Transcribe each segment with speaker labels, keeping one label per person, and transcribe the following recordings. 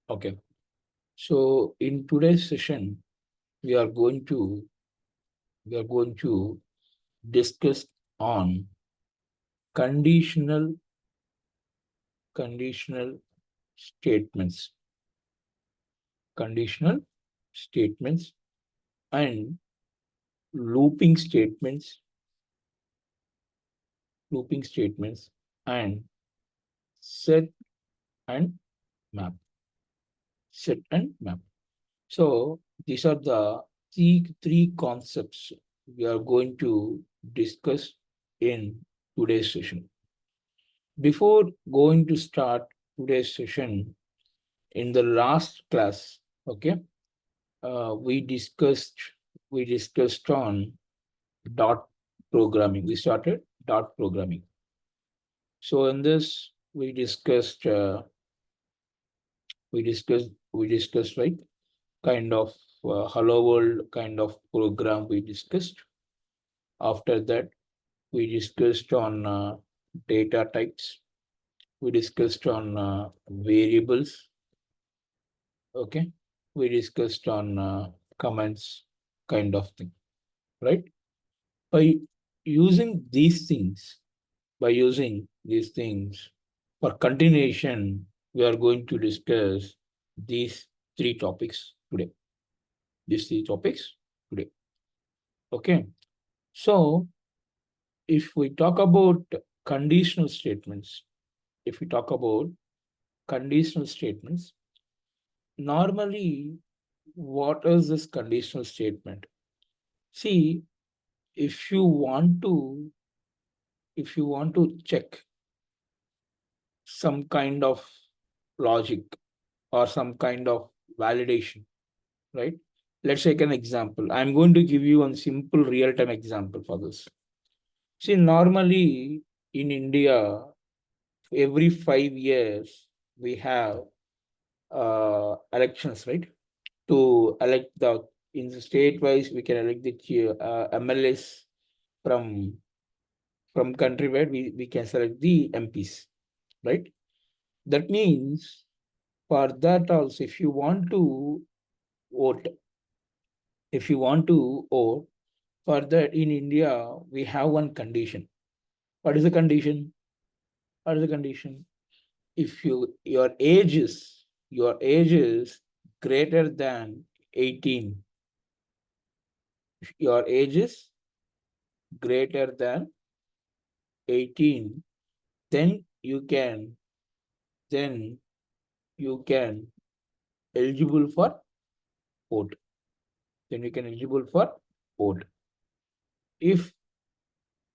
Speaker 1: Okay. So in today's session, we are going to discuss on conditional conditional statements, conditional statements and looping statements, looping statements and set and map, set and map. So these are the three concepts we are going to discuss in today's session. Before going to start today's session, in the last class, okay, we discussed on dot programming. We started dot programming. So in this, we discussed right kind of hello world kind of program we discussed. After that, we discussed on data types. We discussed on variables. Okay. We discussed on comments kind of thing, right? By using these things, by using these things for continuation, we are going to discuss these three topics today. These three topics today. Okay. So if we talk about conditional statements, if we talk about conditional statements, normally, what is this conditional statement? See, if you want to, if you want to check some kind of logic or some kind of validation, right? Let's take an example. I'm going to give you a simple real-time example for this. See, normally in India, every 5 years, we have elections, right? To elect the, in the state-wise, we can elect the MLS from countrywide, we can select the MPs, right? That means for that also, if you want to vote, if you want to vote, for that in India, we have one condition. What is the condition? What is the condition? If your age is greater than 18, your age is greater than 18, then you can then you can eligible for vote. Then you can eligible for vote. If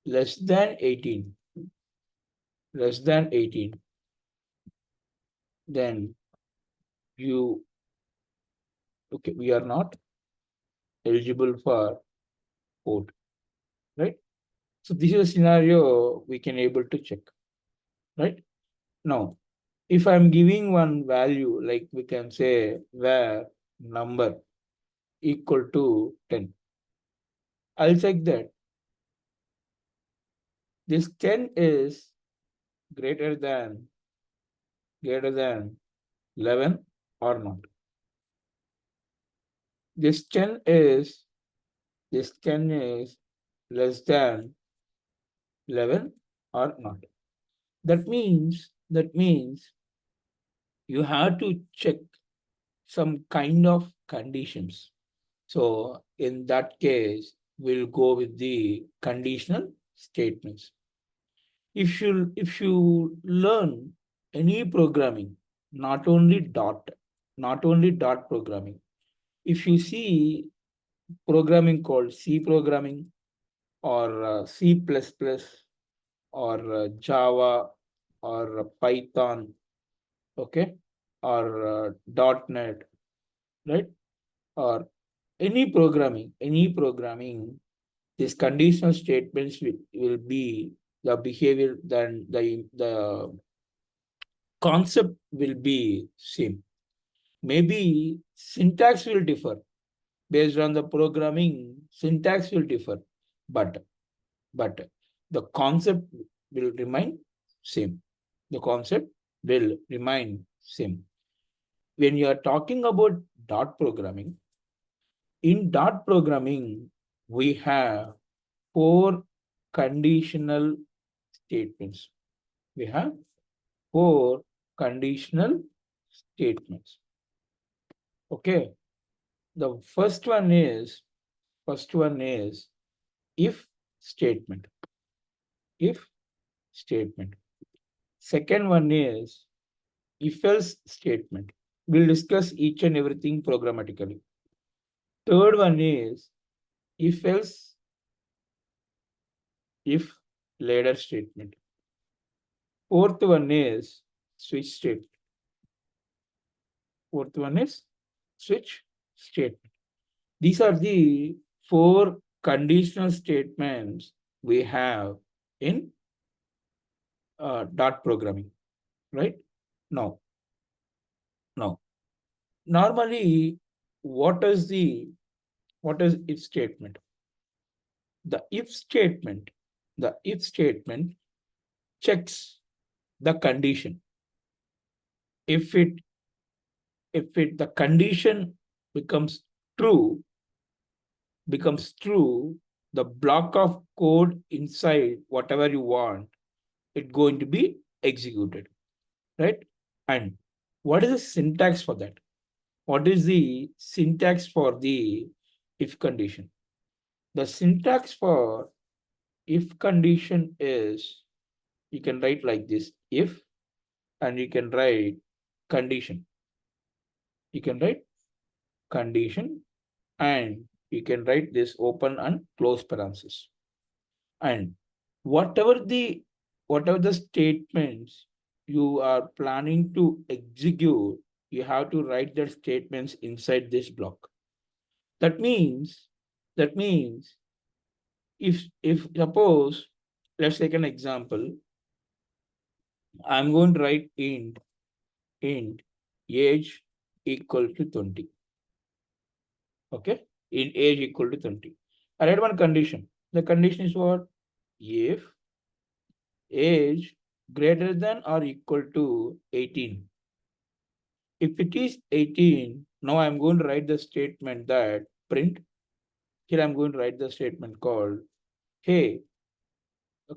Speaker 1: less than 18, less than 18, then you, okay, we are not eligible for vote, right? So this is a scenario we can able to check, right? Now, if I'm giving one value, like we can say where number equal to 10, I'll check that this 10 is greater than 11 or not. This 10 is less than 11 or not. That means you have to check some kind of conditions. So in that case, we'll go with the conditional statements. If you learn any programming, not only dot programming, if you see programming called C programming or C++ or Java or Python, okay, or .NET, right? Or any programming, these conditional statements will be the behavior, then the concept will be same. Maybe syntax will differ based on the programming, syntax will differ, but the concept will remain same. The concept will remain same. when you are talking about dot programming, in dot programming, we have four conditional statements. We have four conditional statements. Okay. The first one is if statement. If statement. Second one is if else statement. We'll discuss each and everything programmatically. Third one is if else, if later statement. Fourth one is switch statement. Fourth one is switch statement. These are the four conditional statements we have in dot programming, right? Now, normally, what is if statement? The if statement, the if statement checks the condition. If the condition becomes true, the block of code inside whatever you want, it's going to be executed, right? And what is the syntax for that? What is the syntax for the if condition? The syntax for if condition is, you can write like this, if, and you can write condition. You can write condition, and you can write this open and close parenthesis. And whatever the statements you are planning to execute, you have to write the statements inside this block. That means if suppose, let's take an example. I'm going to write int age equal to 20. Okay, int age equal to 20. I write one condition. The condition is what? If age greater than or equal to 18. If it is 18, now I'm going to write the statement that print. Here I'm going to write the statement called, hey,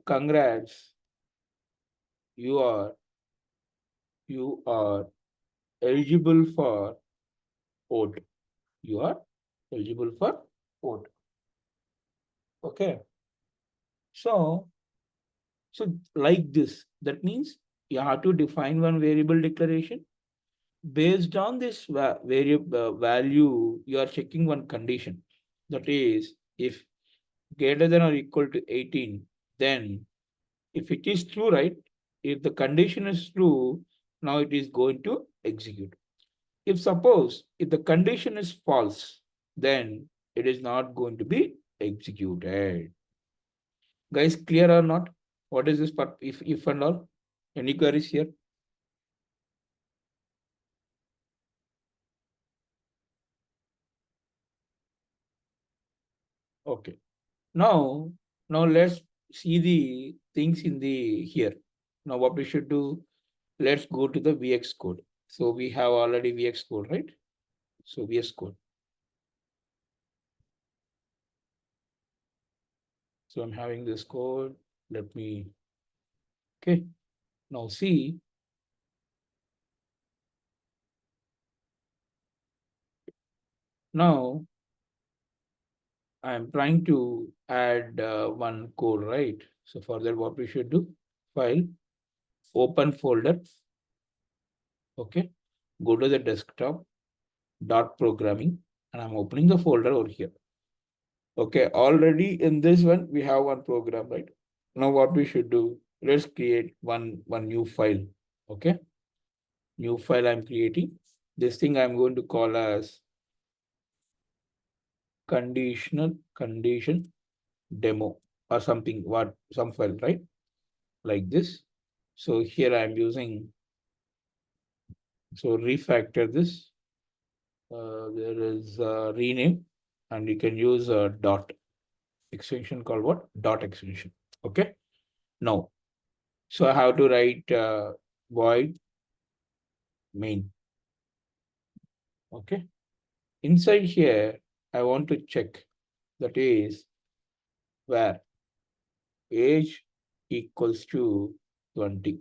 Speaker 1: congrats, you are eligible for vote. You are eligible for vote. Okay. So like this, that means you have to define one variable declaration. Based on this variable value, you are checking one condition. That is, if greater than or equal to 18, then if it is true, right? If the condition is true, now it is going to execute. If the condition is false, then it is not going to be executed. Guys, clear or not? What is this part? If and all? Any queries here? Okay. Now let's see the things in the here. Now what we should do, let's go to the VX code. So we have already VX code, right? So VS code. So I'm having this code. Let me, okay. Now see, now I'm trying to add one code, right? So for that, what we should do, file, open folder. Okay. Go to the desktop, dot programming, and I'm opening the folder over here. Okay, already in this one, we have one program, right? Now what we should do, let's create one new file. Okay, new file I'm creating. This thing I'm going to call as condition demo or something, some file, right? Like this. So here I'm using, so refactor this. There is rename, and you can use a dot extension called what? Dot extension. Okay. Now, so I have to write void main. Okay. Inside here, I want to check, that is where age equals to 20.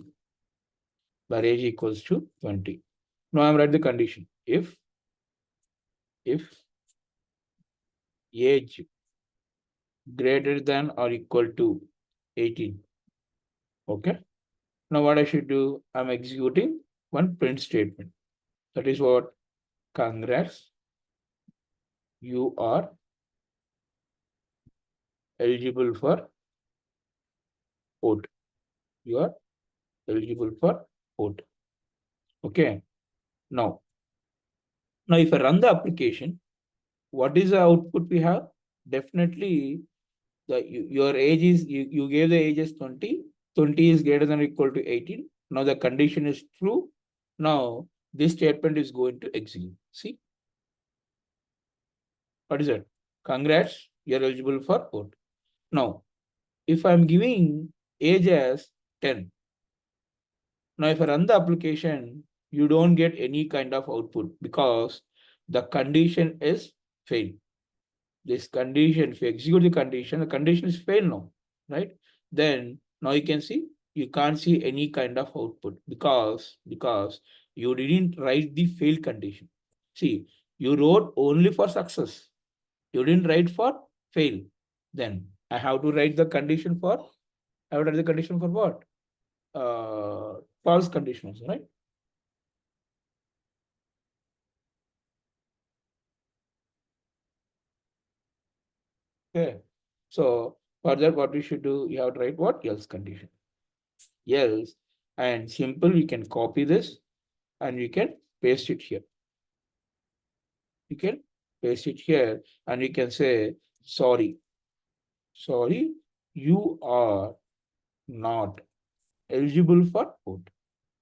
Speaker 1: Where age equals to 20. Now I'm write the condition. If age greater than or equal to 18. Okay. Now what I should do? I'm executing one print statement. That is what? Congrats, you are eligible for vote. You are eligible for vote. Okay. Now if I run the application, what is the output we have? Definitely your age is, you gave the age as 20. 20 is greater than or equal to 18. Now the condition is true. Now this statement is going to execute. See, what is it? Congrats, you're eligible for vote. Now, if I'm giving age as 10, now if I run the application, you don't get any kind of output because the condition is failed. This condition, if you execute the condition is failed now, right? Then now you can see, you can't see any kind of output because you didn't write the failed condition. See, you wrote only for success. You didn't write for fail. Then I have to write the condition for, I would write the condition for what? False conditions, right? Okay. So for that, what we should do, you have to write what? Else condition. Else, and simple, you can copy this and you can paste it here. You can paste it here and you can say, sorry, you are not eligible for vote.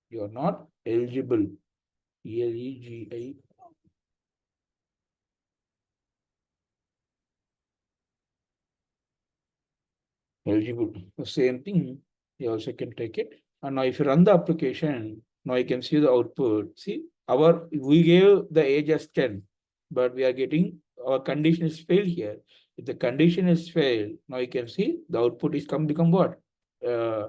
Speaker 1: You are not eligible. ELEGI eligible. The same thing, you also can take it. And now if you run the application, now you can see the output. See, we gave the age as 10, but we are getting, our condition is failed here. If the condition is failed, now you can see the output is become what? Uh,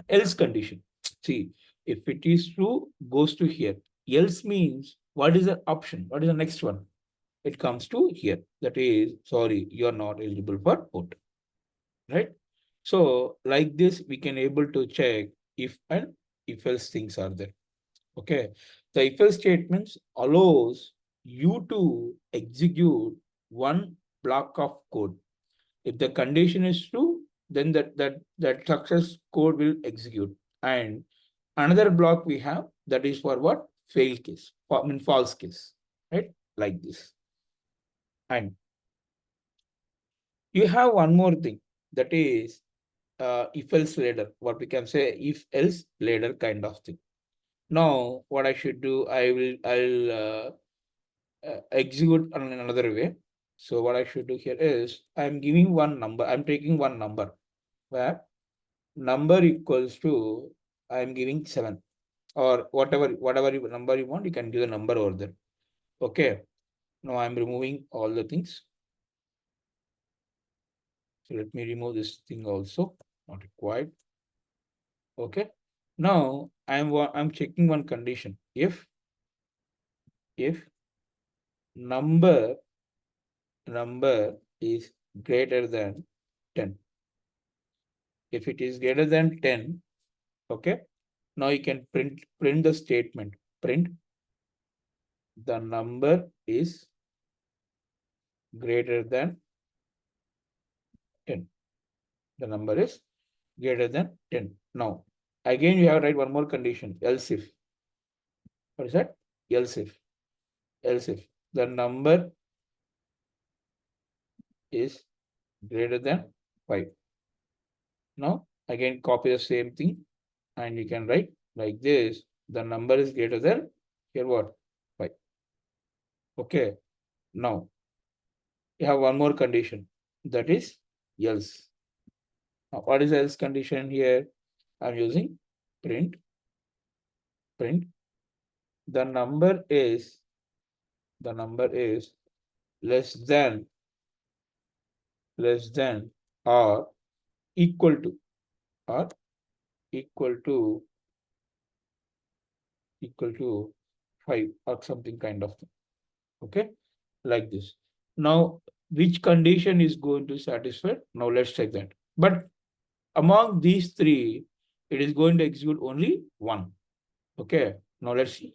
Speaker 1: else condition. See, if it is true, goes to here. Else means, what is the option? What is the next one? It comes to here. That is, sorry, you are not eligible for vote. Right? So like this, we can able to check if and if else things are there. Okay. The if else statements allows you to execute one block of code. If the condition is true, then that success code will execute. And another block we have, that is for what? Fail case, I mean false case, right? Like this. And you have one more thing, that is if else later, what we can say, if else later kind of thing. Now what I should do, I'll execute on another way. So what I should do here is, I'm giving one number, I'm taking one number where number equals to, I'm giving 7, or whatever number you want, you can give the number over there. Okay. Now I'm removing all the things. So let me remove this thing also, not required. Okay. Now I'm checking one condition. If number is greater than 10. If it is greater than 10, okay. Now you can print the statement. Print the number is greater than 10. The number is greater than 10. Now, again, you have to write one more condition, else if. What is that? Else if the number is greater than 5. Now, again, copy the same thing and you can write like this. The number is greater than, here what? 5. Okay. Now, you have one more condition, that is else. Now, what is else condition here? I'm using print. The number is the number is less than less than or equal to or equal to equal to 5 or something kind of thing. Okay, like this. Now, which condition is going to satisfy? Now let's check that. But among these three, it is going to execute only one. Okay, now let's see.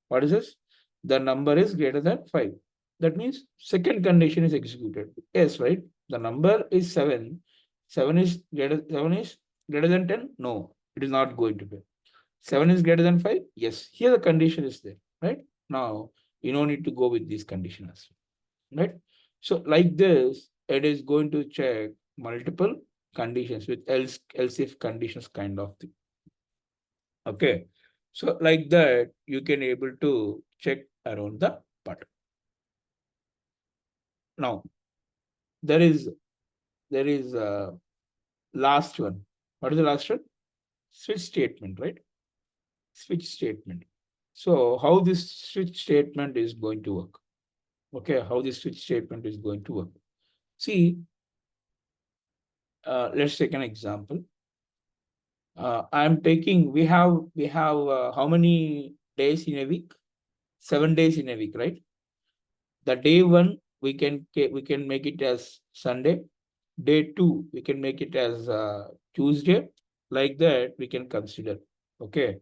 Speaker 1: What is this? The number is greater than 5. That means second condition is executed. Yes, right? The number is 7. 7 is greater than 10? No, it is not going to be. 7 is greater than 5? Yes. Here the condition is there, right? Now, you don't need to go with these conditions, right? So like this, it is going to check multiple conditions with else if conditions kind of thing. Okay. So like that, you can able to check around the button. Now, there is last one. What is the last one? Switch statement, right? Switch statement. So how this switch statement is going to work? Okay, how this switch statement is going to work? See, let's take an example. I'm taking. We have how many days in a week? 7 days in a week, right? The day one we can make it as Sunday. Day two we can make it as Tuesday. Like that we can consider. Okay.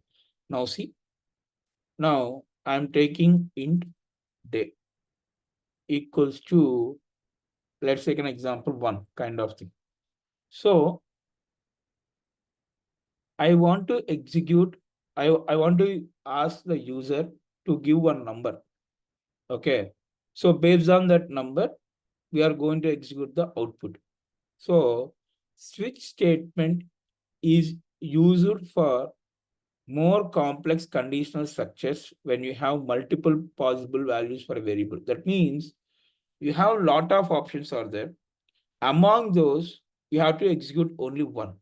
Speaker 1: Now see. Now I'm taking int day equals to, let's take an example, one kind of thing. So I want to execute. I want to ask the user to give one number. Okay. So based on that number, we are going to execute the output. So switch statement is used for more complex conditional structures when you have multiple possible values for a variable. That means you have a lot of options are there. Among those, you have to execute only one.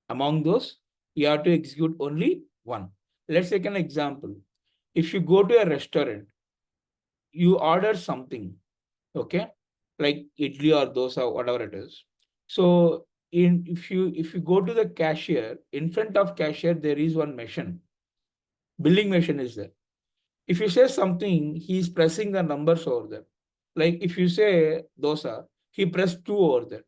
Speaker 1: Among those, you have to execute only one. Let's take an example. If you go to a restaurant, you order something, okay, like idli or dosa, whatever it is. So if you go to the cashier, in front of cashier there is one machine, billing machine is there. If you say something, he's pressing the numbers over there. Like if you say dosa, he pressed two over there.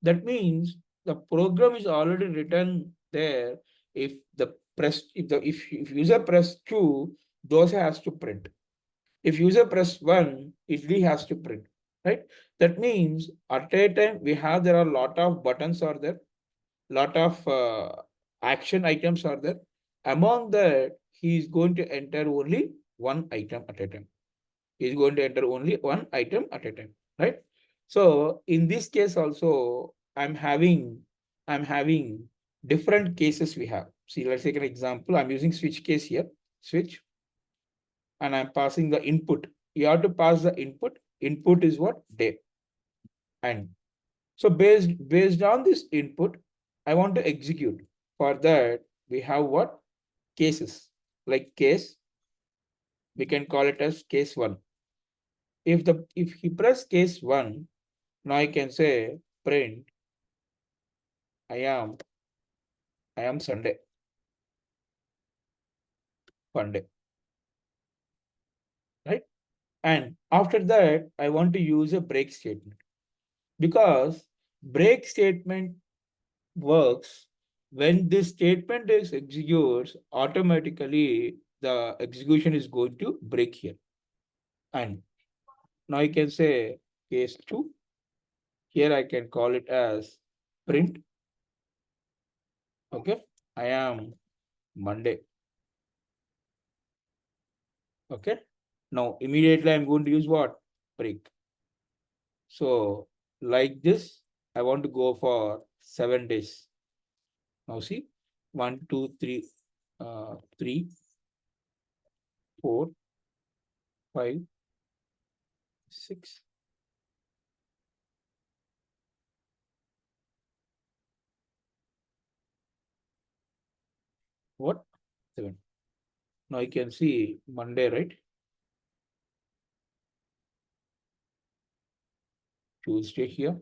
Speaker 1: That means the program is already written there. If user press two, dosa has to print. If user press one, idli has to print, right? That means at a time there are a lot of buttons are there, lot of action items are there. Among that, he is going to enter only one item at a time. He is going to enter only one item at a time, right? So in this case also, I'm having different cases we have. See, let's take an example. I'm using switch case here, switch, and I'm passing the input. You have to pass the input. Input is what? Day. And so based on this input, I want to execute. For that, we have what? Cases. Like case, we can call it as case one. If he press case one, now I can say print I am I am Sunday, Monday, right? And after that, I want to use a break statement, because break statement works when this statement is executes, automatically the execution is going to break here. And now I can say case two. Here I can call it as print. Okay. I am Monday. Okay. Now immediately I'm going to use what? Break. So like this, I want to go for 7 days. Now see, 1, 2, 3, 3, 4, 5, 6. What? 7. Now you can see Monday, right? Tuesday here,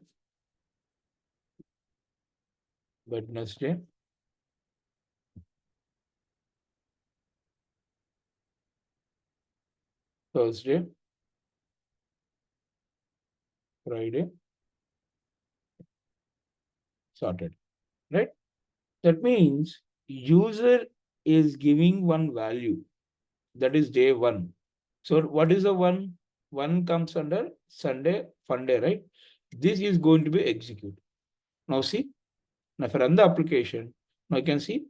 Speaker 1: Wednesday, Thursday, Friday, Saturday, right? That means user is giving one value, that is day one. So what is the one? One comes under Sunday, fun day, right? This is going to be executed. Now see, now if I run the application, now you can see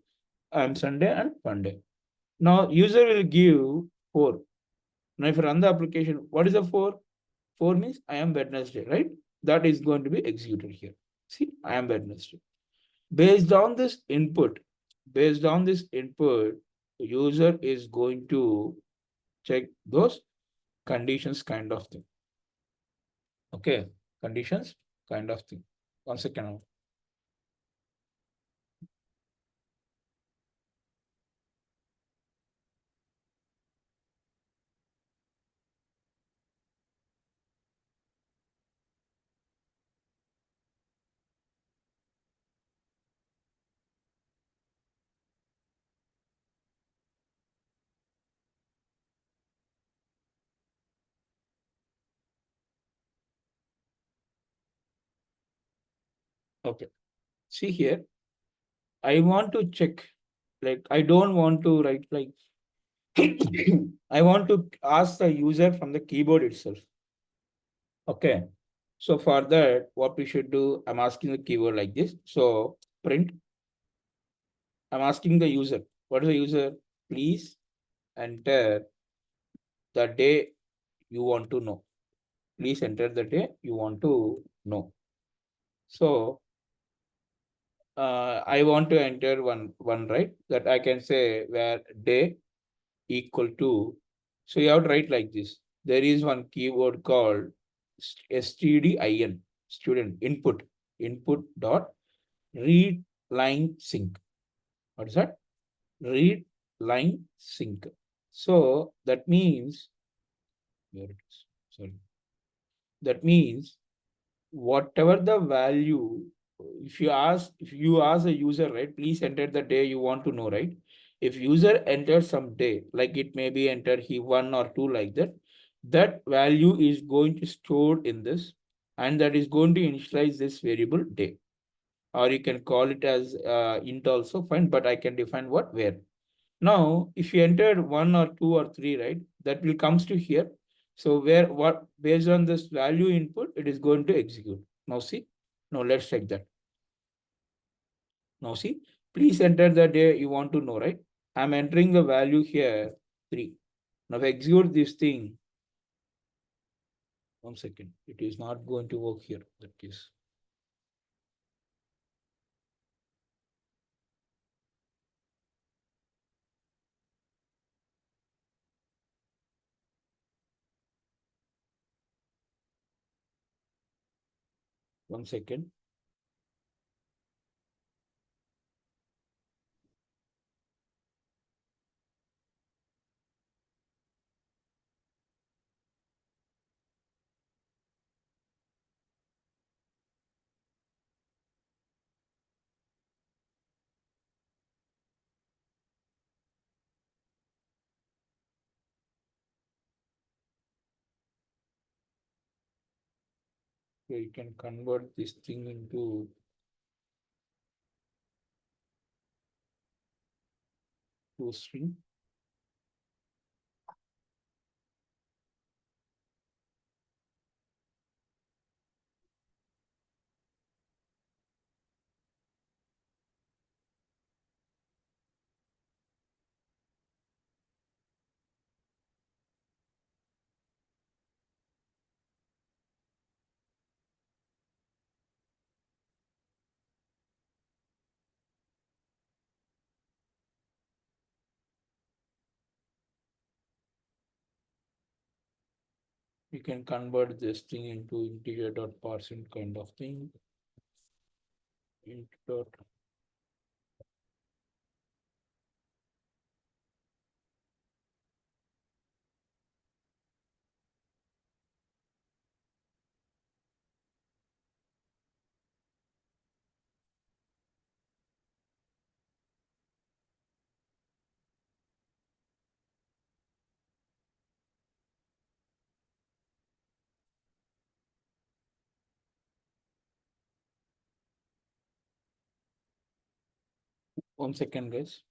Speaker 1: I'm Sunday and fun day. Now user will give 4. Now if I run the application, what is the 4? 4 means I am Wednesday, right? That is going to be executed here. See, I am Wednesday. Based on this input, the user is going to check those conditions kind of thing. Okay, conditions kind of thing. 1 second. Okay, see here, I want to check, like I don't want to write like I want to ask the user from the keyboard itself. Okay, so for that, what we should do, I'm asking the keyword like this. So print, I'm asking the user, what is the user? Please enter the day you want to know. Please enter the day you want to know. So I want to enter one, right? That I can say where day equal to. So you have to write like this. There is one keyword called stdin, student input dot read line sync. What is that? Read line sync. So that means, where it is, sorry. That means whatever the value, if you ask a user, right, please enter the day you want to know, right? If user enters some day, like it may be enter he 1 or 2 like that, that value is going to store in this, and that is going to initialize this variable day, or you can call it as int also fine, but I can define what where. Now, if you entered 1 or 2 or 3, right, that will comes to here. So where what based on this value input, it is going to execute. Now see, now let's check that. Now see, please enter the day you want to know, right? I'm entering the value here 3. Now if I execute this thing, 1 second, it is not going to work here. That case. One second. So you can convert this thing into to string. You can convert this thing into integer dot parseInt kind of thing. Int dot. 1 second, guys.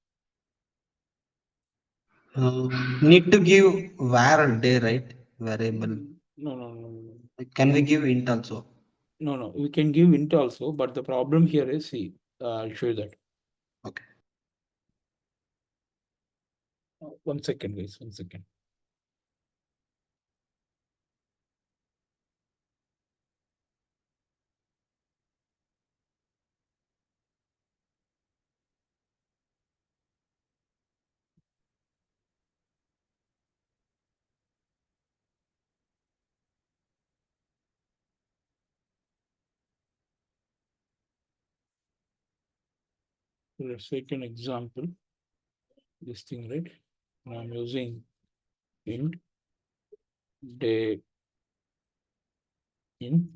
Speaker 2: Need to give var day, right? Variable.
Speaker 1: No, no, no, no.
Speaker 2: Can we give int also?
Speaker 1: No, no, we can give int also, but the problem here is, see, I'll show you that.
Speaker 2: Okay.
Speaker 1: 1 second, guys, 1 second. Let's take an example. This thing, right? And I'm using int day int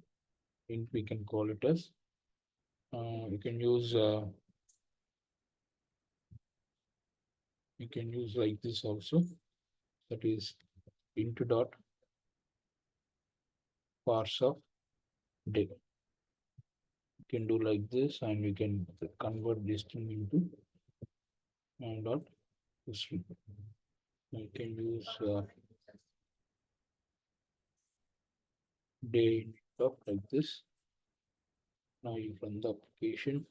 Speaker 1: we can call it as. You can use like this also. That is int dot parse of day. You can do like this, and you can convert this thing into dot string. You can use day dot like this. Now you run the application.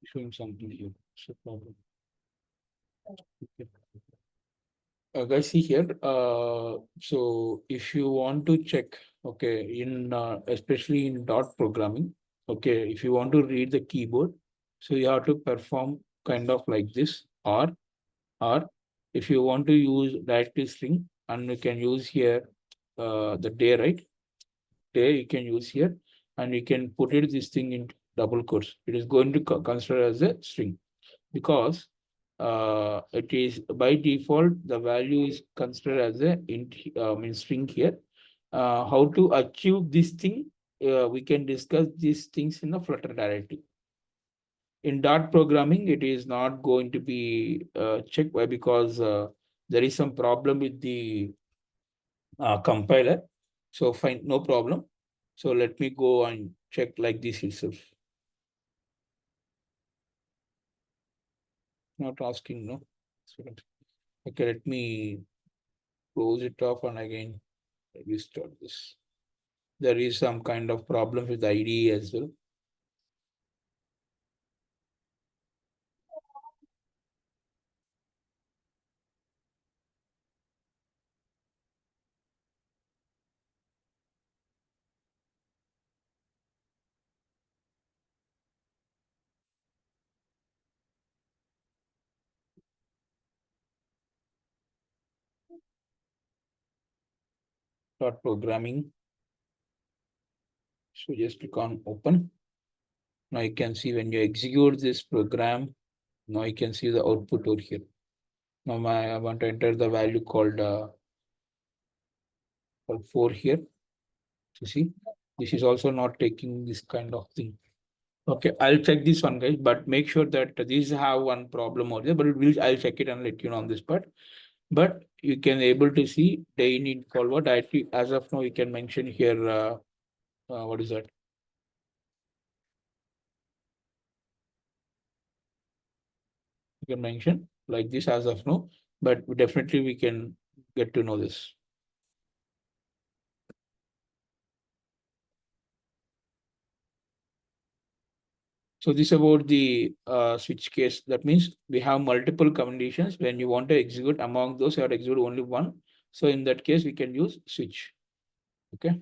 Speaker 1: Showing something here. So problem. Okay. Guys, see here. So if you want to check, okay, in especially in dot programming, okay, if you want to read the keyboard, so you have to perform kind of like this, or if you want to use directory string, and you can use here the day, right? Day you can use here, and you can put it this thing in double quotes. It is going to consider as a string, because it is by default the value is considered as a int string here. How to achieve this thing, we can discuss these things in the Flutter directory. In dot programming, it is not going to be checked. Why? Because there is some problem with the compiler. So fine, no problem. So let me go and check like this itself. Not asking, no. Okay, let me close it off and again restart this. There is some kind of problem with the IDE as well. Start programming. So just click on open. Now you can see when you execute this program, now you can see the output over here. Now I want to enter the value called 4 here. So see, this is also not taking this kind of thing. Okay, I'll check this one, guys, but make sure that these have one problem over there, but I'll check it and let you know on this part. But you can able to see they need forward. Actually, as of now, you can mention here, what is that? You can mention like this as of now, but definitely we can get to know this. So this about the switch case. That means we have multiple conditions. When you want to execute, among those, you have to execute only one. So in that case, we can use switch. Okay.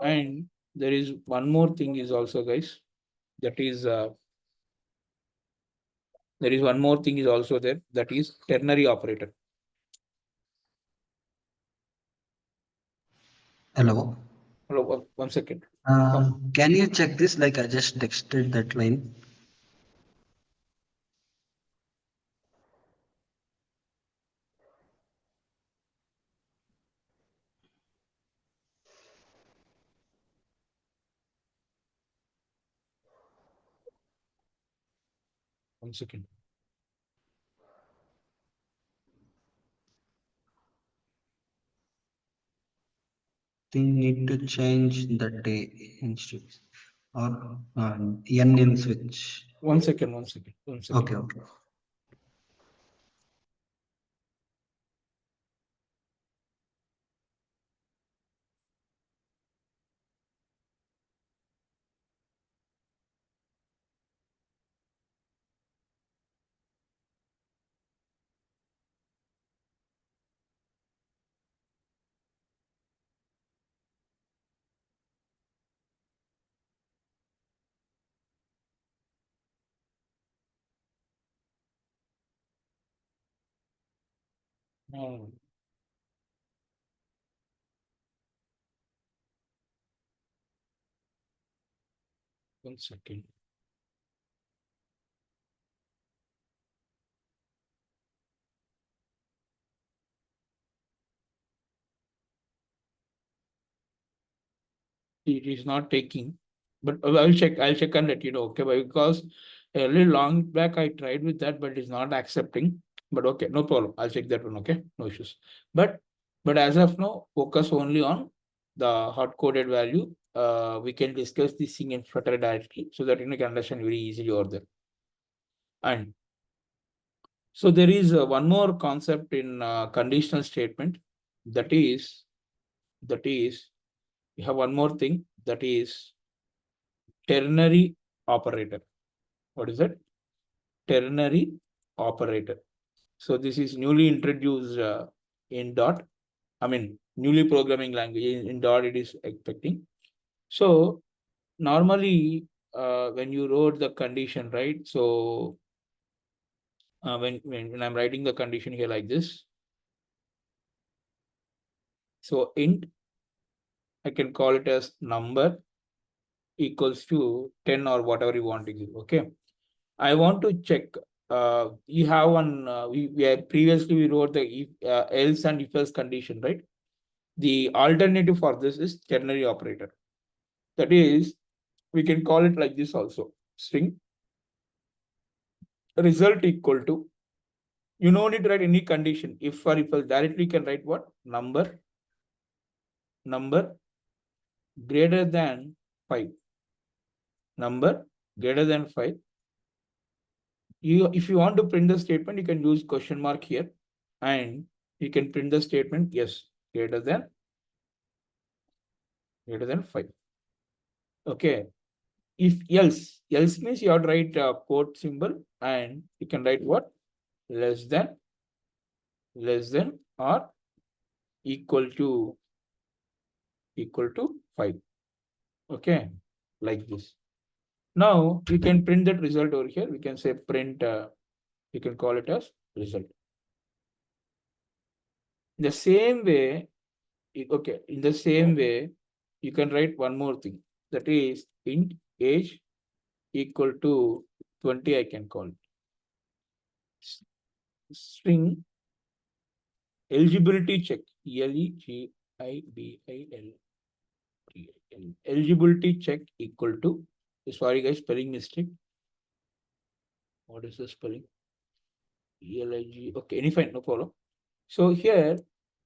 Speaker 1: And there is one more thing is also, guys, that is there is one more thing is also there, that is ternary operator.
Speaker 2: Hello.
Speaker 1: Hello, one second.
Speaker 2: Can you check this? Like I just texted that line.
Speaker 1: One second.
Speaker 2: They need to change the day instead or n in switch.
Speaker 1: One second. One second. One second.
Speaker 2: Okay, okay.
Speaker 1: Hmm, one second. It is not taking, but I'll check. I'll check and let you know. Okay, because a little long back I tried with that, but it's not accepting. But okay, no problem. I'll check that one. Okay, no issues. But as of now, focus only on the hard coded value. We can discuss this thing in Flutter directly so that you can understand very easily over there. And so there is one more concept in conditional statement, that is we have one more thing, that is ternary operator. What is it? Ternary operator. So this is newly introduced in dot. I mean, newly programming language in dot it is expecting. So normally when you wrote the condition, right? So when I'm writing the condition here like this, so int, I can call it as number equals to 10 or whatever you want to give. Okay. I want to check. You have one. We had previously we wrote the if, else and if else condition, right? The alternative for this is ternary operator. That is, we can call it like this also. String result equal to. You don't need to write any condition. If or if else, directly you can write what? Number greater than 5. Number greater than 5. If you want to print the statement, you can use question mark here, and you can print the statement yes, greater than 5. Okay. If else means you have to write a quote symbol, and you can write what? Less than or equal to 5. Okay, like this. Now we can print that result over here. We can say print. You can call it as result. The same way, okay. In the same way, you can write one more thing. That is int age equal to 20. I can call it string eligibility check. Eligibility check equal to. Sorry guys, spelling mistake. What is the spelling? ELIG. Okay, any fine, no problem. So here,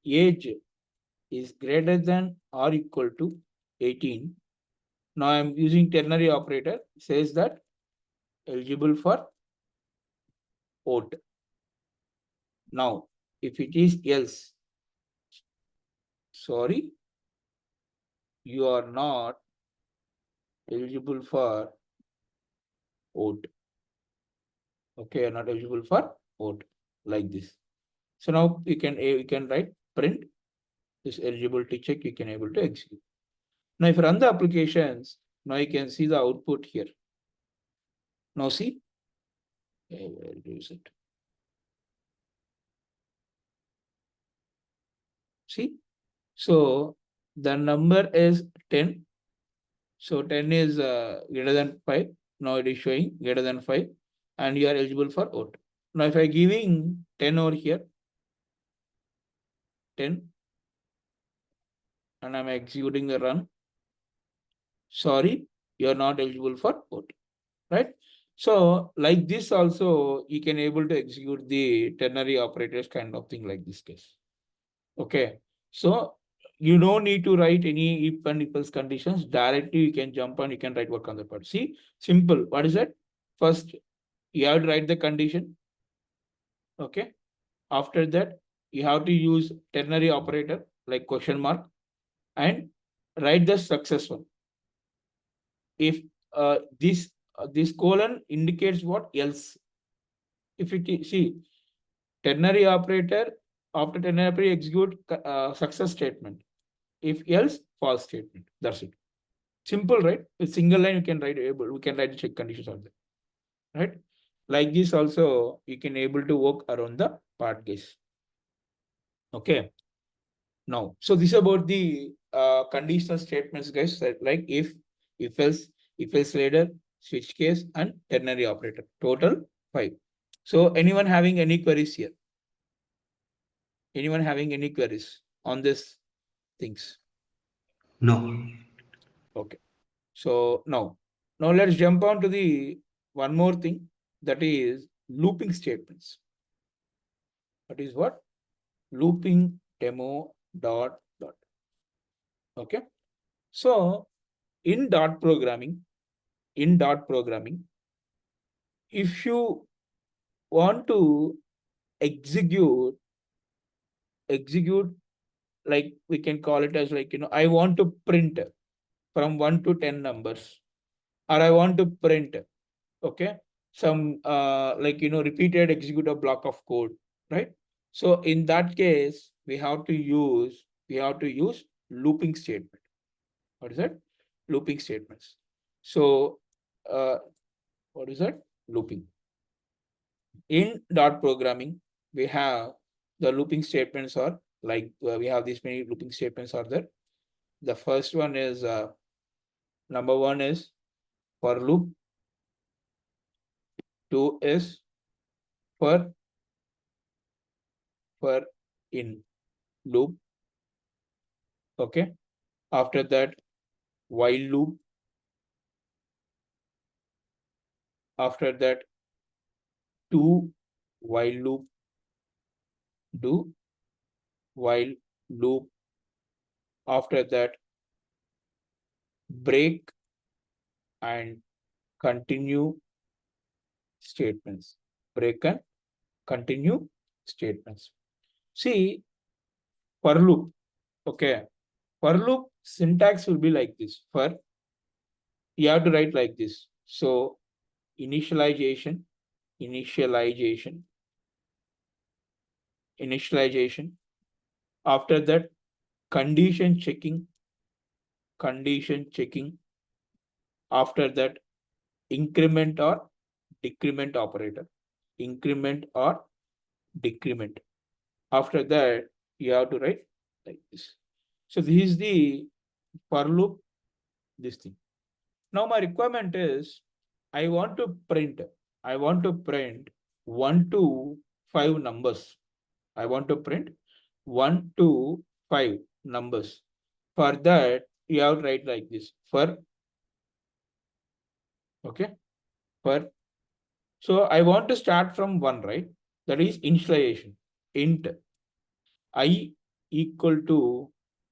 Speaker 1: age is greater than or equal to 18. Now I'm using ternary operator. Says that eligible for vote. Now, if it is else, sorry, you are not eligible for vote. Okay, you're not eligible for vote, like this. So now you can write print this eligibility check, you can able to execute. Now, if you run the applications, now you can see the output here. Now see, where is it? See, so the number is 10. So 10 is greater than 5. Now it is showing greater than 5 and you are eligible for vote. Now if I giving 10 over here, 10, and I'm executing the run, sorry, you are not eligible for vote, right? So like this also, you can able to execute the ternary operators kind of thing like this case. Okay, so you don't need to write any if and if else conditions. Directly you can jump and you can write work on the part. See, simple. What is that? First, you have to write the condition. Okay. After that, you have to use ternary operator like question mark and write the success one. If this colon indicates what else. If it see ternary operator, after ternary operator execute success statement. If else, false statement. That's it. Simple, right? With single line, you can write able. We can write the check conditions on that, right? Like this, also you can able to work around the part case. Okay. Now, so this is about the conditional statements, guys. Like if else later, switch case, and ternary operator. Total 5. So, anyone having any queries here? Anyone having any queries on this things?
Speaker 2: No.
Speaker 1: Okay. So now let's jump on to the one more thing, that is looping statements. That is what? Looping demo dot dot. Okay. So in dot programming, if you want to execute, like we can call it as like, I want to print from 1 to 10 numbers, or I want to print, okay, some like, repeated execute a block of code, right? So in that case, we have to use looping statement. What is that? Looping statements. So what is that? Looping. In dot programming, we have the looping statements are like, we have these many looping statements are there. The first one is number 1 is for loop, 2 is for in loop. Okay. After that, while loop. After that, do while loop. Do while loop. After that, break and continue statements. Break and continue statements. See, for loop. Okay. For loop syntax will be like this. For, you have to write like this. So initialization, initialization, initialization. After that, condition checking, condition checking. After that, increment or decrement operator, increment or decrement. After that, you have to write like this. So this is the for loop, this thing. Now my requirement is, I want to print 1 to 5 numbers. I want to print 1 to 5 numbers. For that, you have to write like this. For, okay, for. So I want to start from 1, right? That is initialization. Int I equal to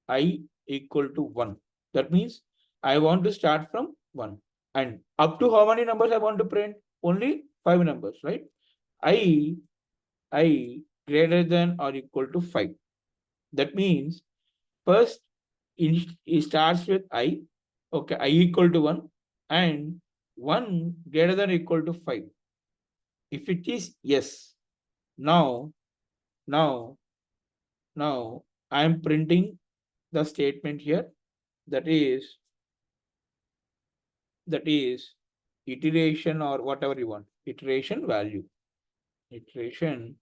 Speaker 1: 1. That means I want to start from 1. And up to how many numbers I want to print? Only 5 numbers, right? I greater than or equal to 5. That means first it starts with I. Okay, I equal to 1 and 1 greater than or equal to 5. If it is yes, now I am printing the statement here, that is that is iteration or whatever you want, iteration value. Iteration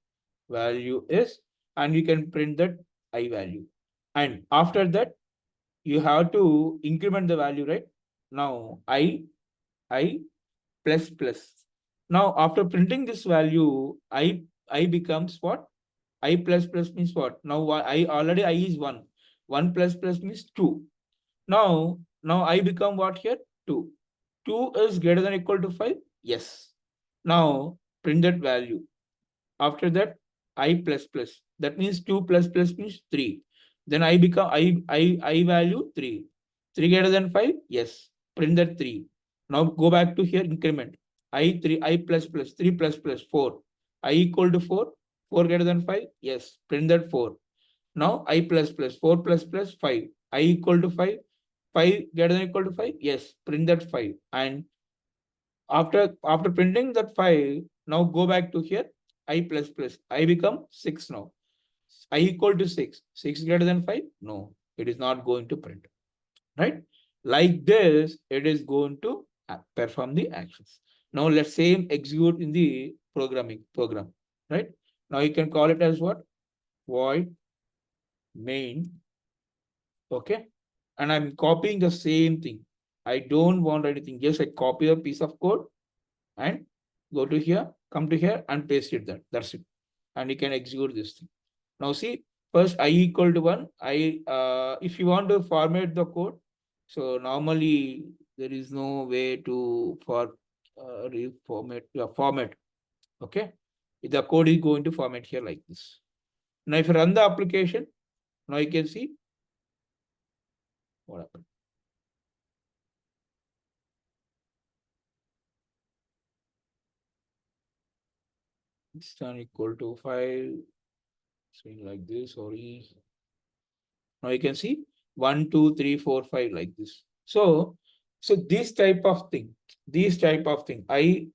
Speaker 1: value is, and you can print that I value. And after that, you have to increment the value, right? Now, I plus plus. Now, after printing this value, I becomes what? I plus plus means what? Now, I already I is 1. 1 plus plus means 2. Now I become what here? 2. 2 is greater than or equal to 5? Yes. Now, print that value. After that, I plus plus. That means 2 plus plus means 3. Then I become I value 3. 3 greater than 5? Yes. Print that 3. Now go back to here, increment. I plus plus 3 plus plus 4. I equal to 4. 4 greater than 5? Yes. Print that 4. Now I plus plus 4 plus plus 5. I equal to 5. 5 greater than or equal to 5? Yes. Print that 5. And after printing that 5, now go back to here, I plus plus. I become 6 now. I equal to 6. 6 greater than 5? No, it is not going to print. Right? Like this, it is going to perform the actions. Now let's say execute in the program. Right? Now you can call it as what? Void main. Okay. And I'm copying the same thing. I don't want anything. Just I copy a piece of code and go to here, come to here and paste it there. That's it. And you can execute this thing. Now see, first I equal to 1. If you want to format the code, so normally there is no way to reformat, format. Okay. The code is going to format here like this. Now if you run the application, now you can see what happened. It's done equal to 5, saying like this, sorry. Now you can see 1, 2, 3, 4, 5 like this. So this type of thing, I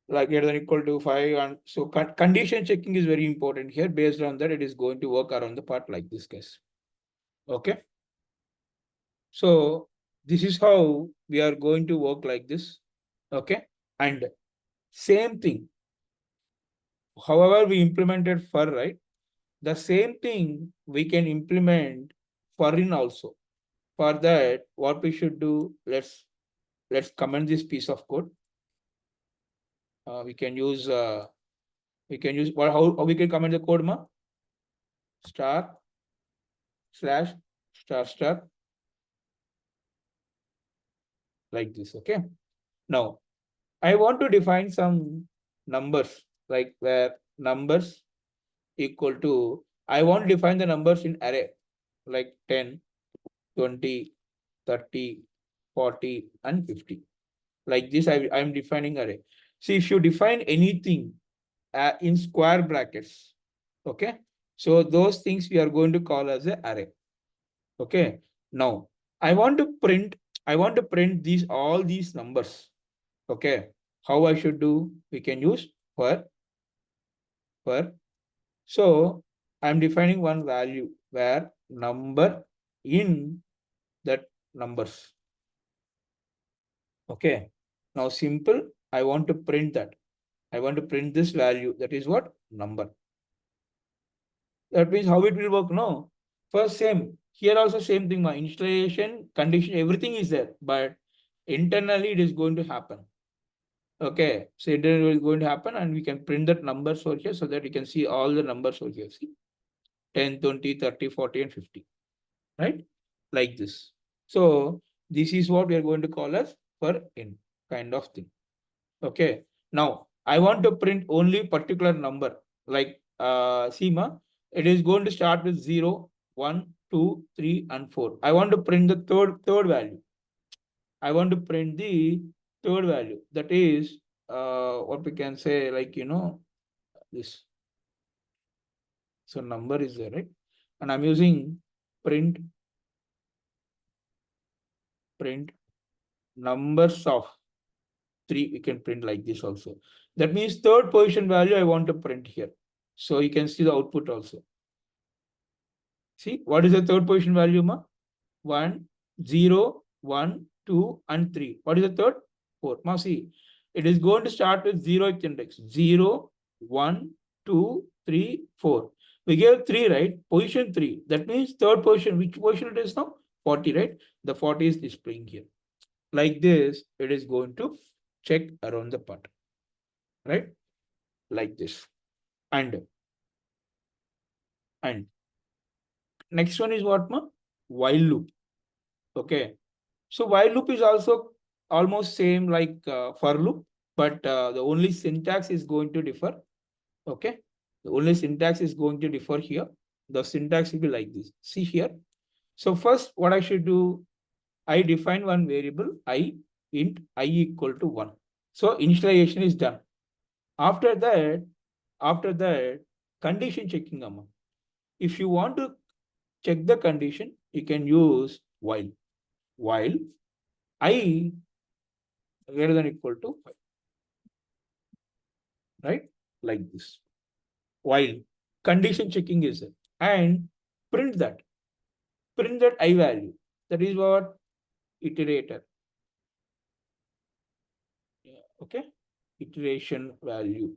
Speaker 1: like greater than equal to 5. And so condition checking is very important here. Based on that, it is going to work around the part like this case. Okay. So this is how we are going to work like this. Okay. And same thing, however we implemented for, right? The same thing we can implement for in also. For that, what we should do, let's comment this piece of code. We can use what, how we can comment the code, ma? Star slash star star like this. Okay. Now I want to define some numbers, like where numbers equal to, I want to define the numbers in array like 10, 20, 30, 40, and 50. Like this, I'm defining array. See, if you define anything in square brackets, okay, so those things we are going to call as an array. Okay. Now I want to print these all these numbers. Okay. How I should do? We can use for. So I'm defining one value where number in that numbers. Okay. Now simple, I want to print that. I want to print this value. That is what? Number. That means how it will work? No. First same. Here also same thing. My installation, condition, everything is there. But internally it is going to happen. Okay. So internally it is going to happen and we can print that numbers over here so that you can see all the numbers over here. See 10, 20, 30, 40, and 50. Right? Like this. So this is what we are going to call as for in kind of thing. Okay. Now I want to print only particular number like Seema. It is going to start with 0, 1, 2, 3, and 4. I want to print the third value. I want to print the third value. That is what we can say, like this. So number is there, right? And I'm using print numbers of 3. We can print like this also. That means third position value I want to print here. So you can see the output also. See, what is the third position value, ma? 1, 0, 1, 2, and 3. What is the third? 4. Now see, it is going to start with 0th index. 0, 1, 2, 3, 4. We gave 3, right? Position 3. That means third position. Which position it is now? 40, right? The 40 is displaying here. Like this, it is going to check around the pattern, right? Like this. And next one is what, ma? While loop. Okay. So while loop is also almost same like for loop, but the only syntax is going to differ. Okay. The only syntax is going to differ here. The syntax will be like this. See here. So first, what I should do, I define one variable I int I equal to 1. So initialization is done. After that, condition checking. If you want to check the condition, you can use while. While I greater than equal to 5, right? Like this. While condition checking is it, and print that I value. That is what iterator. Yeah, okay. Iteration value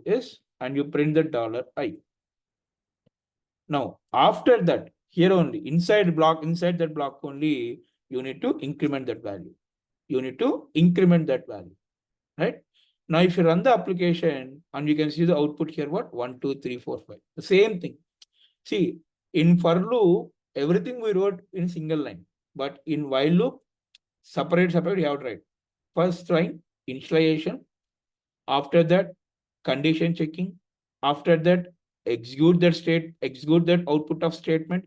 Speaker 1: is, and you print the $I. Now, after that, here only, inside that block only, you need to increment that value. Right? Now, if you run the application, and you can see the output here, what? 1, 2, 3, 4, 5. The same thing. See, in for loop, everything we wrote in single line. But in while loop, separate, you have to write. First line, initialization. After that, condition checking. After that, execute that output of statement.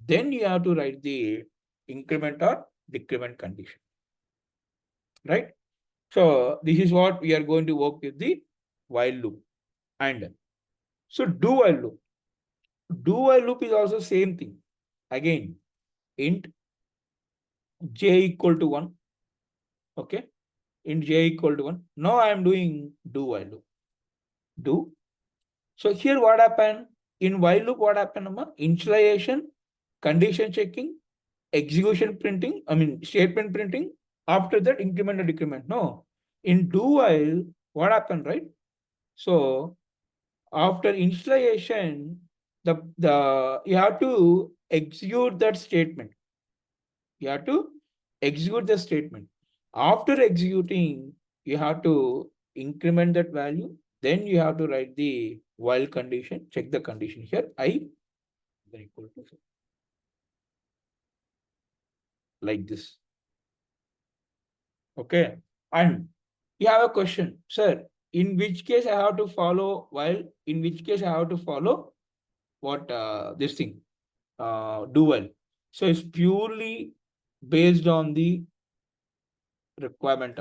Speaker 1: Then you have to write the increment or decrement condition. Right? So this is what we are going to work with the while loop. And so do while loop. Do while loop is also same thing. Again, int j equal to 1. Okay. Int j equal to 1. Now I am doing do while loop. Do. So here what happened? In while loop, what happened? Initialization, condition checking, execution printing, statement printing. After that, increment or decrement. No. In do while, what happened, right? So after initialization, the you have to execute that statement. You have to execute the statement. After executing, you have to increment that value. Then you have to write the while condition, check the condition here. I equal to like this. Okay. And you have a question, sir, in which case I have to follow while, in which case I have to follow what this thing, do well. So it's purely based on the requirement.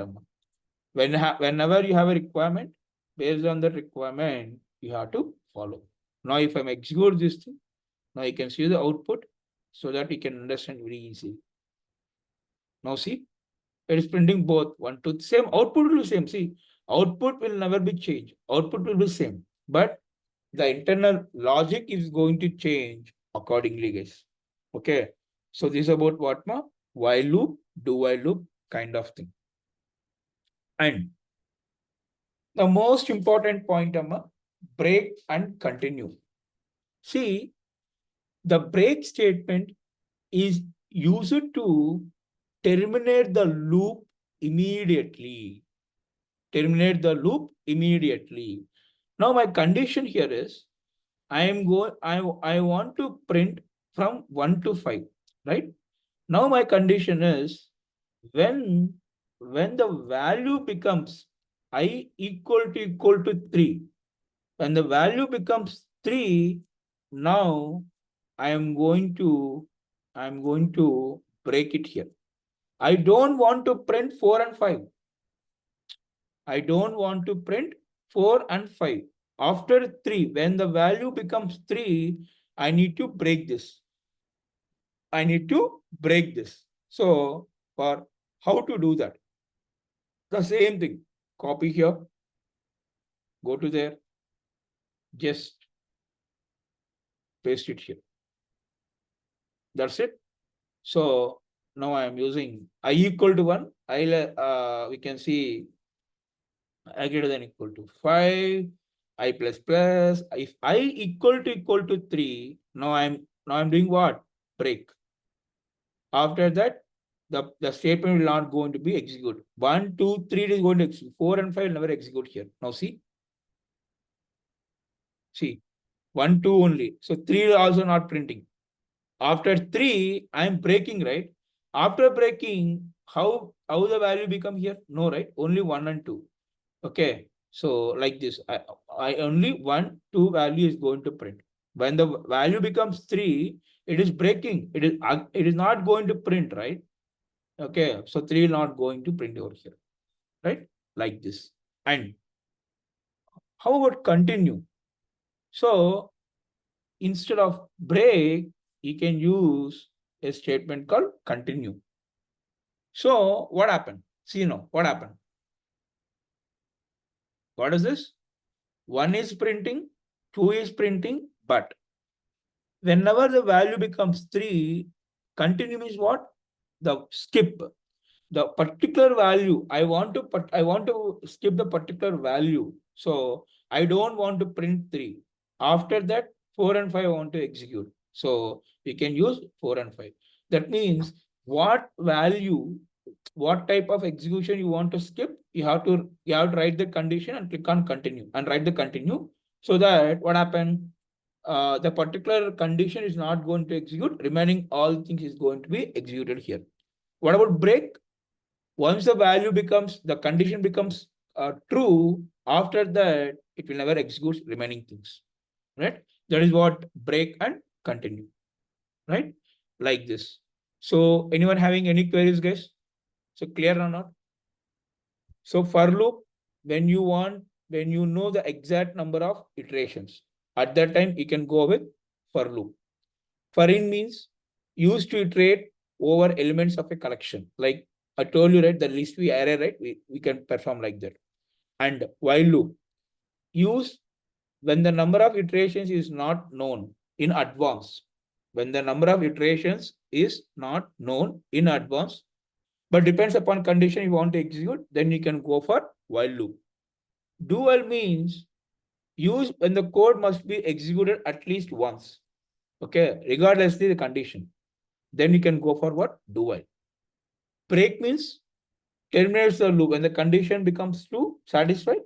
Speaker 1: Whenever you have a requirement, based on the requirement, you have to follow. Now, if I'm execute this thing, now you can see the output so that you can understand very easily. Now see, it is printing both 1, 2, same output will be same. See, output will never be changed. Output will be same, but the internal logic is going to change accordingly, guys. Okay. So this is about what ma while loop, do while loop kind of thing. And the most important point, break and continue. See, the break statement is used to terminate the loop immediately. Terminate the loop immediately. Now my condition here is I want to print from 1 to 5, right? Now my condition is when the value becomes I equal to 3, when the value becomes 3, now I am going to break it here. I don't want to print 4 and 5. I don't want to print 4 and 5. After 3, when the value becomes 3, I need to break this. So for how to do that? The same thing. Copy here. Go to there. Just paste it here. That's it. So now I am using I equal to 1. We can see I greater than equal to 5, I plus plus. If I equal to 3, now I'm doing what? Break. After that, the statement will not going to be executed. 1, 2, 3 is going to execute. 4 and 5 will never execute here. Now see, 1, 2 only. So 3 is also not printing. After 3, I'm breaking, right? After breaking, how the value become here? No, right? Only 1 and 2. Okay. So like this, I only 1, 2 value is going to print. When the value becomes 3, it is breaking. It is not going to print, right? Okay. So 3 not going to print over here, right? Like this. And how about continue? So instead of break, you can use a statement called continue. So what happened? See now, what happened? What is this? 1 is printing, 2 is printing, but whenever the value becomes 3, continue means what? The skip. The particular value, I want to skip the particular value. So I don't want to print 3. After that, 4 and 5 I want to execute. So we can use 4 and 5. That means what value, what type of execution you want to skip, you have to write the condition and click on continue and write the continue, so that what happened, the particular condition is not going to execute, remaining all things is going to be executed here. What about break? Once the condition becomes true, after that it will never execute remaining things, right? That is what break and continue, right? Like this. So anyone having any queries, guys? So clear or not? So for loop, when you know the exact number of iterations, at that time you can go with for loop. For in means used to iterate over elements of a collection. Like I told you, right? The list we array, right? We can perform like that. And while loop, use when the number of iterations is not known in advance. When the number of iterations is not known in advance, but depends upon condition you want to execute, then you can go for while loop. Dual means use when the code must be executed at least once. Okay, regardless of the condition. Then you can go for what? Do while. Break means terminates the loop. When the condition becomes true, satisfied,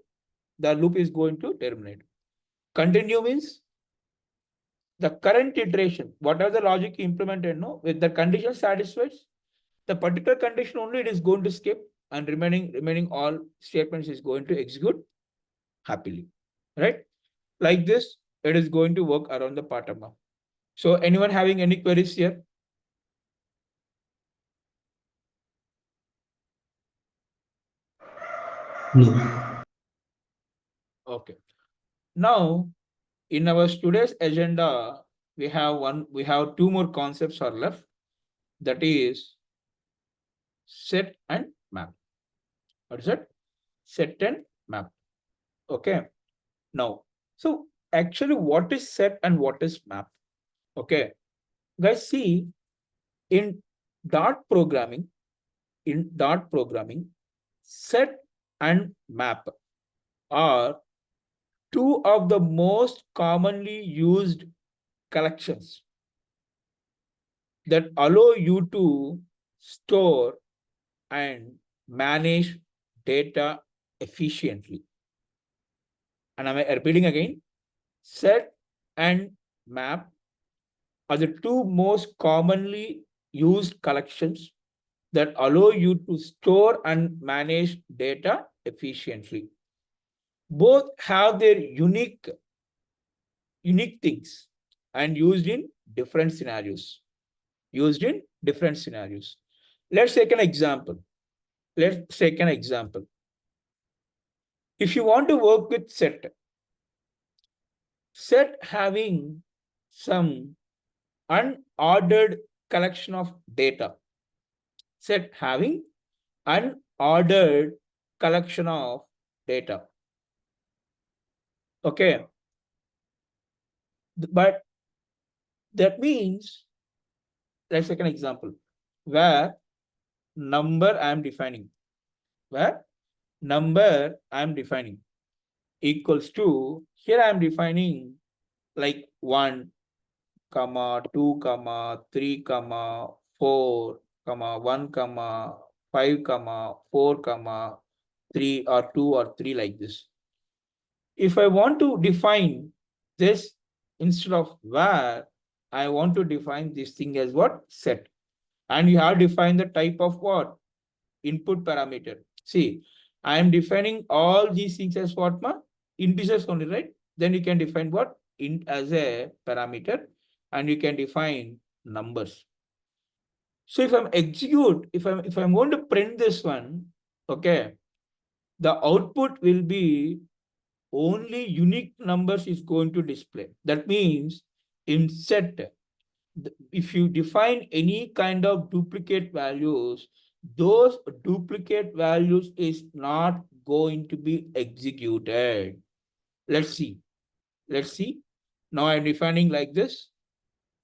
Speaker 1: the loop is going to terminate. Continue means the current iteration, whatever the logic implemented, no, with the condition satisfied, the particular condition only it is going to skip, and remaining all statements is going to execute happily. Right? Like this, it is going to work around the pattern now. So anyone having any queries here?
Speaker 2: No.
Speaker 1: Okay. Now, in our today's agenda, we have two more concepts are left. That is set and map. What is it? Set and map. Okay. Now, so actually, what is set and what is map? Okay, guys, see in Dart programming, set and map are two of the most commonly used collections that allow you to store and manage data efficiently. And I'm repeating again, set and map are the two most commonly used collections that allow you to store and manage data efficiently. Both have their unique things and used in different scenarios. Used in different scenarios. Let's take an example. Let's take an example. If you want to work with set having some unordered collection of data, set having unordered collection of data. Okay. But that means let's take an example where number I am defining, where number I am defining equals to, here I am defining like 1, comma 2, comma 3, comma 4, comma 1, comma 5, comma 4, comma 3 or 2 or 3 like this. If I want to define this instead of where, I want to define this thing as what? Set. And you have defined the type of what? Input parameter. See, I am defining all these things as what? Ma? Integers only, right? Then you can define what? Int as a parameter, and you can define numbers. So if I'm execute, if I'm going to print this one, okay, the output will be only unique numbers is going to display. That means in set, if you define any kind of duplicate values, those duplicate values is not going to be executed. Let's see. Let's see. Now I'm defining like this.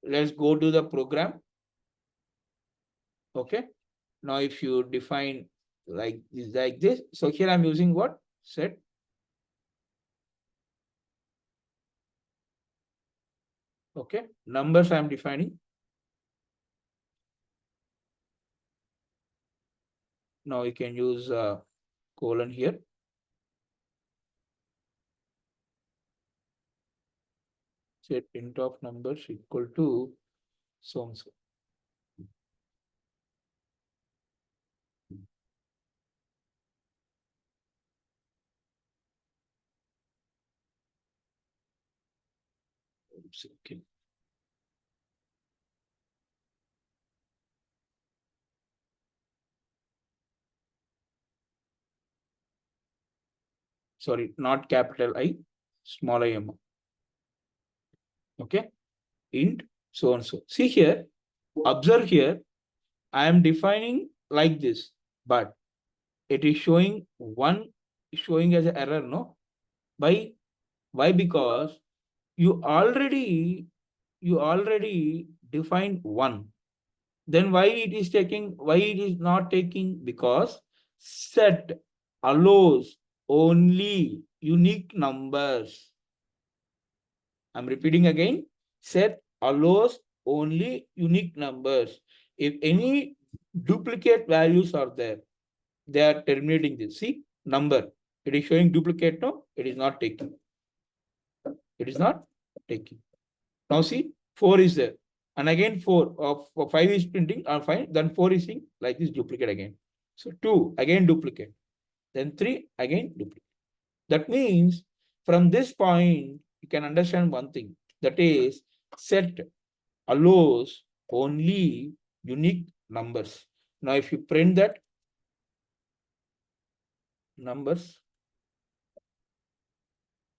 Speaker 1: Let's go to the program. Okay. Now if you define like this, so here I'm using what? Set. Okay. Numbers I'm defining. Now you can use colon here. Set int of numbers equal to so and so. Okay. Sorry, not capital I, small I-M. Okay. Int so and so. See here, observe here, I am defining like this, but it is showing one, showing as an error, no? Why? Because you already defined one. Then why it is not taking? Because set allows only unique numbers. I'm repeating again. Set allows only unique numbers. If any duplicate values are there, they are terminating this. See, number. It is showing duplicate. No, it is not taking. It is not taking. Now see, 4 is there. And again 4 of 5 is printing, fine. Then 4 is seeing like this duplicate again. So 2 again duplicate. Then 3 again duplicate. That means from this point, you can understand one thing. That is, set allows only unique numbers. Now, if you print that numbers,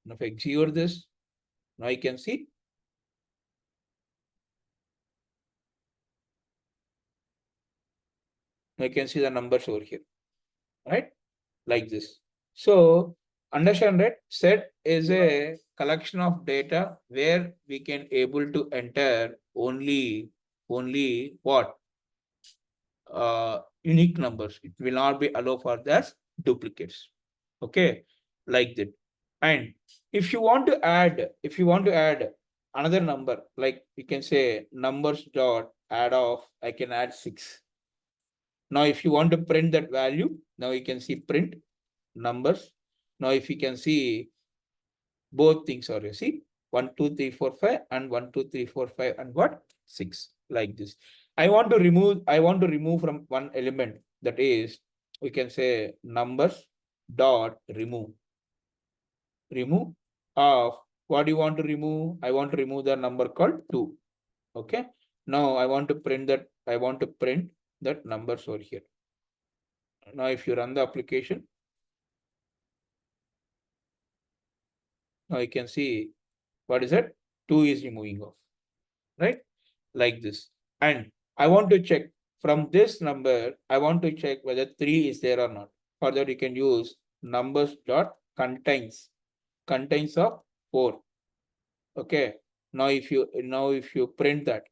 Speaker 1: now if I execute this, now you can see. Now you can see the numbers over here, right? Like this. So understand that set is a collection of data where we can able to enter only what? Unique numbers. It will not be allowed for that duplicates. Okay, like that. And if you want to add another number, like you can say numbers dot add of, I can add 6. Now if you want to print that value, now you can see print numbers. Now if you can see both things are, you see 1 2 3 4 5 and 1 2 3 4 5 and what 6 like this. I want to remove from one element, that is we can say numbers dot remove of what do you want to remove. I want to remove the number called 2. Okay, now I want to print that numbers over here. Now if you run the application, now you can see what is it, 2 is removing off, right? Like this. And I want to check from this number, I want to check whether 3 is there or not. For that, you can use numbers dot contains of 4. Okay. Now if you print that,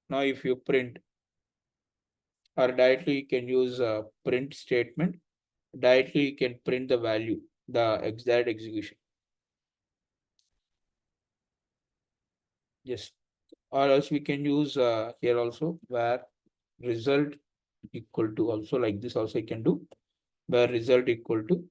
Speaker 1: Now if you print, or directly you can use a print statement. Directly you can print the value, the exact execution. Yes. Or else we can use here also, where result equal to, also like this also you can do, where result equal to.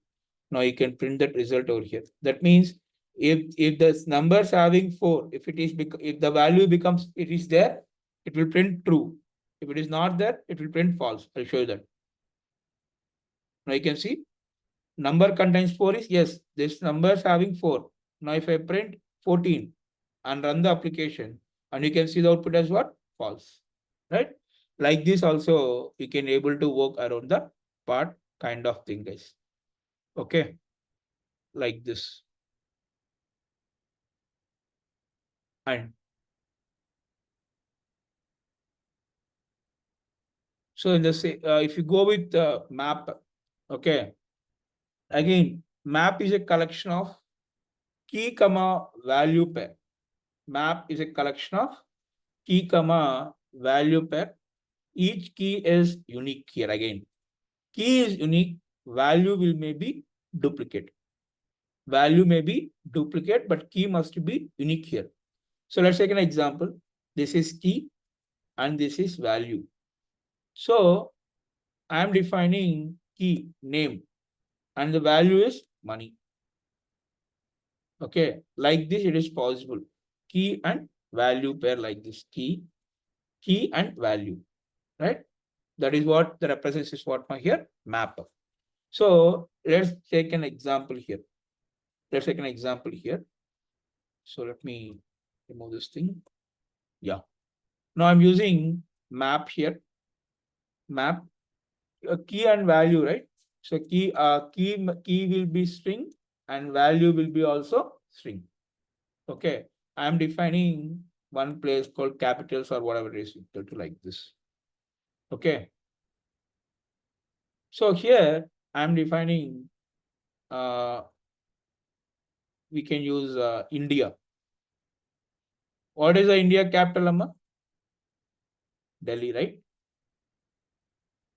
Speaker 1: Now you can print that result over here. That means if the numbers having 4, if it is if the value becomes, it is there, it will print true. If it is not there, it will print false. I'll show you that. Now you can see number contains 4 is yes, this number is having 4. Now if I print 14 and run the application, and you can see the output as what? False. Right? Like this also you can able to work around the part kind of thing, guys. Okay, like this. And so in the if you go with the map, okay, again map is a collection of key comma value pair. Map is a collection of key comma value pair. Each key is unique here. Again, key is unique, value will maybe duplicate. Value may be duplicate, but key must be unique here. So let's take an example. This is key and this is value. So I am defining key name and the value is money. Okay, like this it is possible. Key and value pair like this. Key and value, right? That is what the represents is what my here map. So let's take an example here. Let's take an example here. So let me remove this thing. Yeah. Now I'm using map here. Map key and value, right? So key will be string and value will be also string. Okay. I'm defining one place called capitals or whatever it is equal to like this. Okay. So here I'm defining we can use India. What is the India capital, Amma? Delhi, right?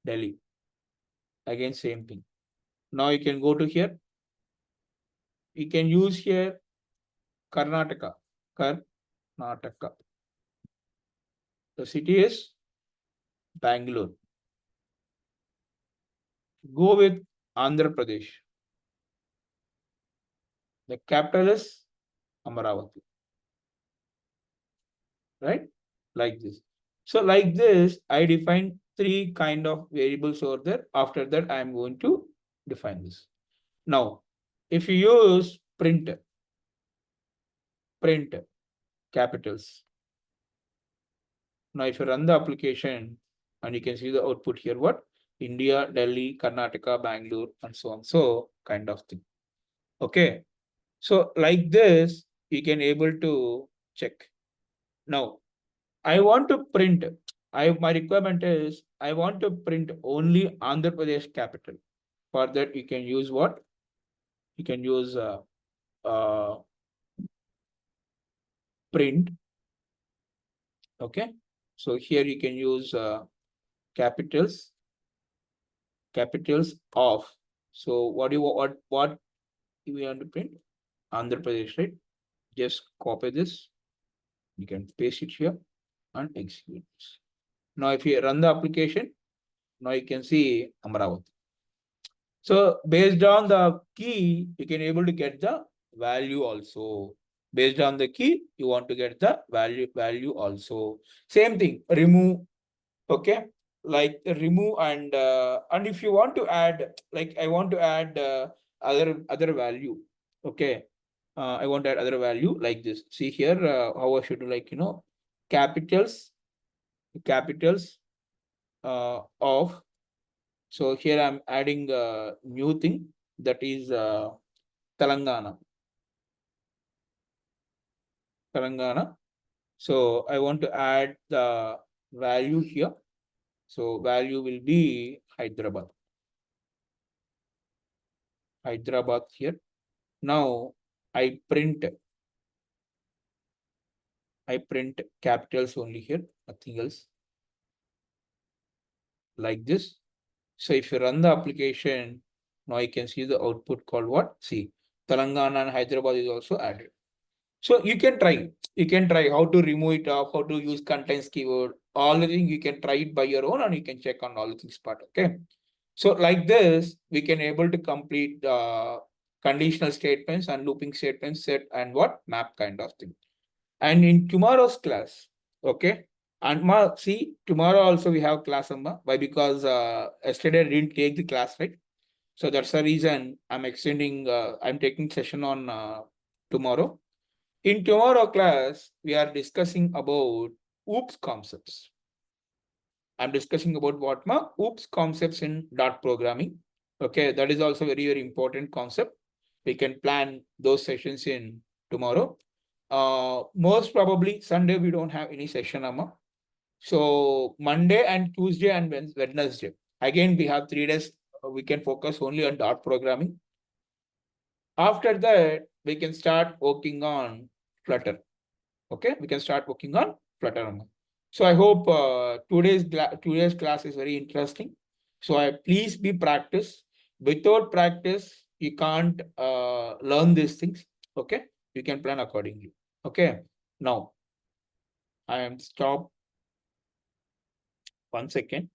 Speaker 1: Delhi. Again, same thing. Now you can go to here. You can use here Karnataka. Karnataka. The city is Bangalore. Go with Andhra Pradesh. The capital is Amaravati. Right? Like this. So like this, I define 3 kind of variables over there. After that, I am going to define this. Now, if you use print capitals. Now, if you run the application and you can see the output here, what? India, Delhi, Karnataka, Bangalore, and so on. So kind of thing. Okay. So like this, you can able to check. Now, I want to print. My requirement is I want to print only Andhra Pradesh capital. For that, you can use what? You can use uh, print. Okay. So here you can use capitals of. So what do you what you want to print? Andhra Pradesh, right? Just copy this. You can paste it here and execute this. Now, if you run the application, now you can see Amaravati. So based on the key, you can able to get the value also. Based on the key, you want to get the value also. Same thing, remove. Okay, like remove and if you want to add, like I want to add other value. Okay, I want to add other value like this. See here how I should do, like capitals of. So here I'm adding a new thing, that is Telangana. So I want to add the value here. So value will be Hyderabad here. Now I print capitals only here. nothing else. Like this. So if you run the application, now you can see the output called what? See, Telangana and Hyderabad is also added. So you can try. You can try how to remove it off, how to use contains keyword, all the things you can try it by your own and you can check on all the things part. Okay. So like this, we can able to complete conditional statements and looping statements set and what map kind of thing. And in tomorrow's class, okay. And see, tomorrow also we have class, Amma. Why? Because yesterday I didn't take the class, right? So that's the reason I'm extending. I'm taking session on tomorrow. In tomorrow class, we are discussing about OOPS concepts. I'm discussing about what ma OOPS concepts in dot programming. Okay, that is also very, very important concept. We can plan those sessions in tomorrow. Most probably Sunday we don't have any session, Amma. So Monday and Tuesday and Wednesday. Again, we have 3 days. We can focus only on dot programming. After that, we can start working on Flutter. Okay, we can start working on Flutter. So I hope today's class is very interesting. So I please be practice. Without practice, you can't learn these things. Okay, you can plan accordingly. Okay, now I am stop 1 second.